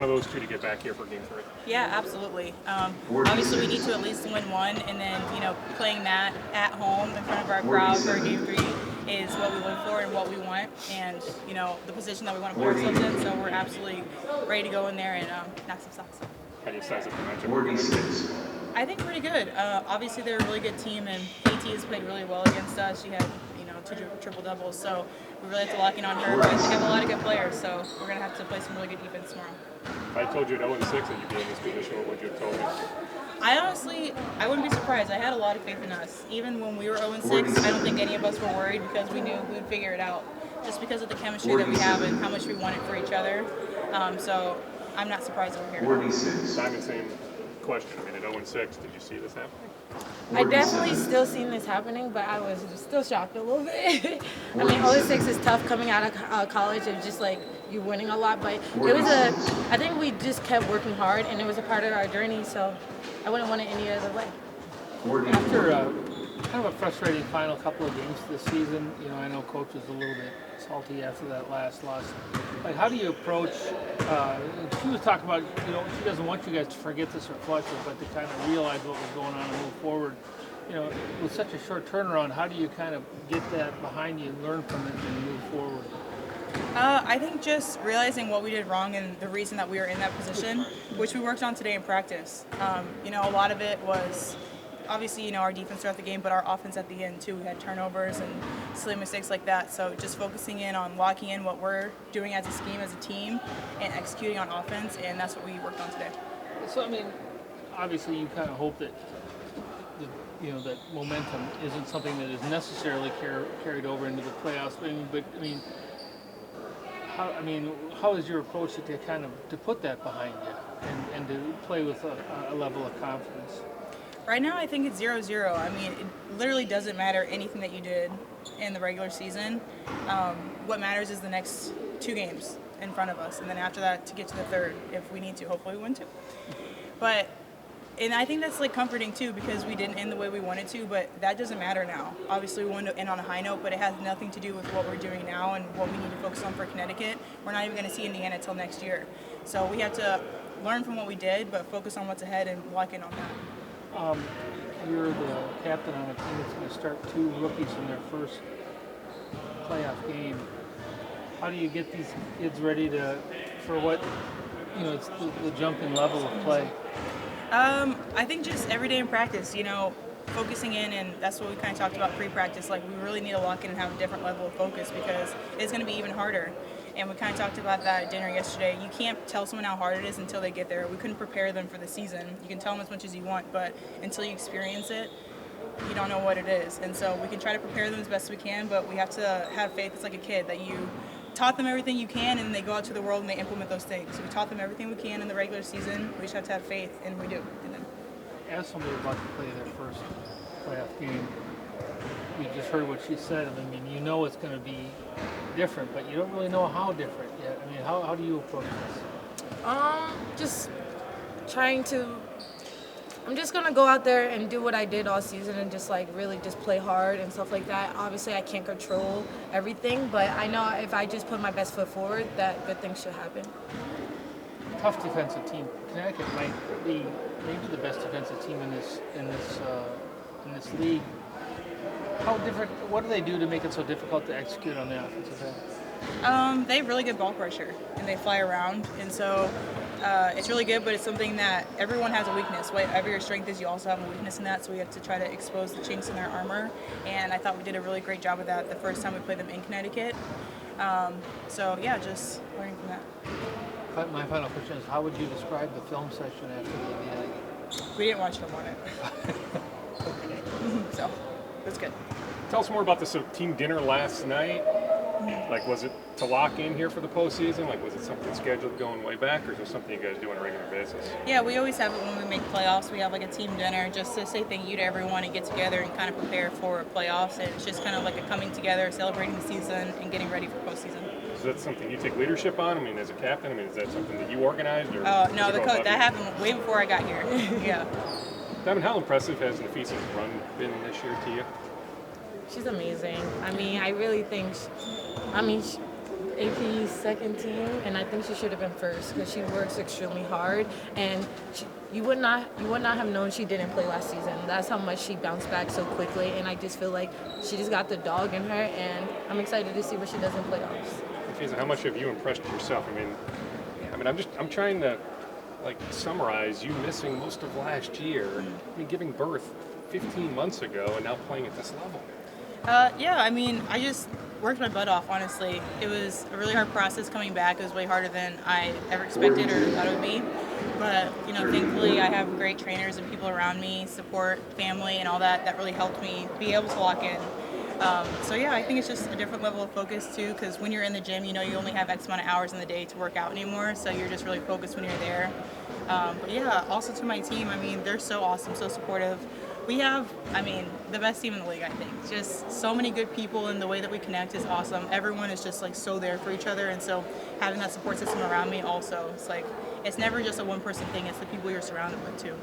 of those two to get back here for Game 3? Yeah, absolutely. Obviously, we need to at least win one, and then playing that at home in front of our crowd for Game 3 is what we live for and what we want, and the position that we want to put ourselves in. So we're absolutely ready to go in there and knock some socks off. How do you size up the matchup? I think pretty good. Obviously, they're a really good team, and AT has played really well against us. She had two triple doubles, so we really have to lock in on her. But they have a lot of good players, so we're gonna have to play some really good defense tomorrow. If I told you at 0-6 that you'd be in this position, what would you have told me? I wouldn't be surprised. I had a lot of faith in us. Even when we were 0-6, I don't think any of us were worried because we knew we'd figure it out. Just because of the chemistry that we have and how much we want it for each other. So I'm not surprised that we're here. Simon, same question. I mean, at 0-6, did you see this happening? I definitely still seen this happening, but I was still shocked a little bit. I mean, 0-6 is tough coming out of college and just like you're winning a lot, but I think we just kept working hard and it was a part of our journey, so I wouldn't want it any other way. After kind of a frustrating final couple of games this season, I know Coach was a little bit salty after that last loss. Like, how do you approach? She was talking about, she doesn't want you guys to forget this or flush it, but to kind of realize what was going on and move forward. With such a short turnaround, how do you kind of get that behind you and learn from it and move forward? I think just realizing what we did wrong and the reason that we were in that position, which we worked on today in practice. A lot of it was obviously, our defense throughout the game, but our offense at the end too. We had turnovers and silly mistakes like that. So just focusing in on locking in what we're doing as a scheme, as a team, and executing on offense, and that's what we worked on today. So, I mean, obviously you kind of hope that that momentum isn't something that is necessarily carried over into the playoffs. How is your approach to kind of to put that behind you and to play with a level of confidence? Right now, I think it's 0-0. I mean, it literally doesn't matter anything that you did in the regular season. What matters is the next 2 games in front of us, and then after that, to get to the third, if we need to. Hopefully, we win 2. And I think that's comforting too, because we didn't end the way we wanted to, but that doesn't matter now. Obviously, we wanted to end on a high note, but it has nothing to do with what we're doing now and what we need to focus on for Connecticut. We're not even going to see Indiana till next year, so we have to learn from what we did, but focus on what's ahead and lock in on that. You're the captain on a team that's going to start 2 rookies in their first playoff game. How do you get these kids ready for what, it's the jumping level of play? I think just every day in practice, focusing in, and that's what we kind of talked about pre-practice. Like, we really need to lock in and have a different level of focus because it's going to be even harder. And we kind of talked about that at dinner yesterday. You can't tell someone how hard it is until they get there. We couldn't prepare them for the season. You can tell them as much as you want, but until you experience it, you don't know what it is. And so we can try to prepare them as best we can, but we have to have faith. It's like a kid that you taught them everything you can, and they go out to the world and they implement those things. So we taught them everything we can in the regular season. We just have to have faith, and we do. And then, as somebody about to play their first playoff game, we just heard what she said. I mean, it's going to be different, but you don't really know how different yet. I mean, how do you approach this? Just trying to. I'm just gonna go out there and do what I did all season and just really just play hard and stuff like that. Obviously, I can't control everything, but I know if I just put my best foot forward, that good things should happen. Tough defensive team. Connecticut might be maybe the best defensive team in this league. How different? What do they do to make it so difficult to execute on the offensive end? they have really good ball pressure, and they fly around, and so it's really good, but it's something that everyone has a weakness. Whatever your strength is, you also have a weakness in that, so we have to try to expose the chinks in their armor, and I thought we did a really great job of that the first time we played them in Connecticut. Just learning from that. My final question is, how would you describe the film session after the Indiana game? We didn't watch film on it. So, it's good. Tell us more about the team dinner last night. Like, was it to lock in here for the postseason? Like, was it something scheduled going way back, or is it something you guys do on a regular basis? Yeah, we always have it when we make playoffs. We have a team dinner just to say thank you to everyone and get together and kind of prepare for playoffs. And it's just kind of like a coming together, celebrating the season, and getting ready for postseason. Is that something you take leadership on? I mean, as a captain, is that something that you organized? Or no, the coach. That happened way before I got here. Yeah. Devin, how impressive has Napheesa's run been this year to you? She's amazing. I mean, I really think, AP's second team, and I think she should have been first because she works extremely hard, and you would not have known she didn't play last season. That's how much she bounced back so quickly, and I just feel like she just got the dog in her, and I'm excited to see what she does in playoffs. Napheesa, how much have you impressed yourself? I mean, I'm trying to like summarize you missing most of last year. I mean, giving birth 15 months ago and now playing at this level. Yeah, I mean, I just worked my butt off, honestly. It was a really hard process coming back. It was way harder than I ever expected or thought it would be. But, thankfully I have great trainers and people around me, support, family, and all that really helped me be able to lock in. So yeah, I think it's just a different level of focus too, because when you're in the gym, you only have X amount of hours in the day to work out anymore, so you're just really focused when you're there. But yeah, also to my team, I mean, they're so awesome, so supportive. We have, the best team in the league, I think. Just so many good people, and the way that we connect is awesome. Everyone is just like so there for each other, and so having that support system around me also, it's never just a one-person thing, it's the people you're surrounded with too.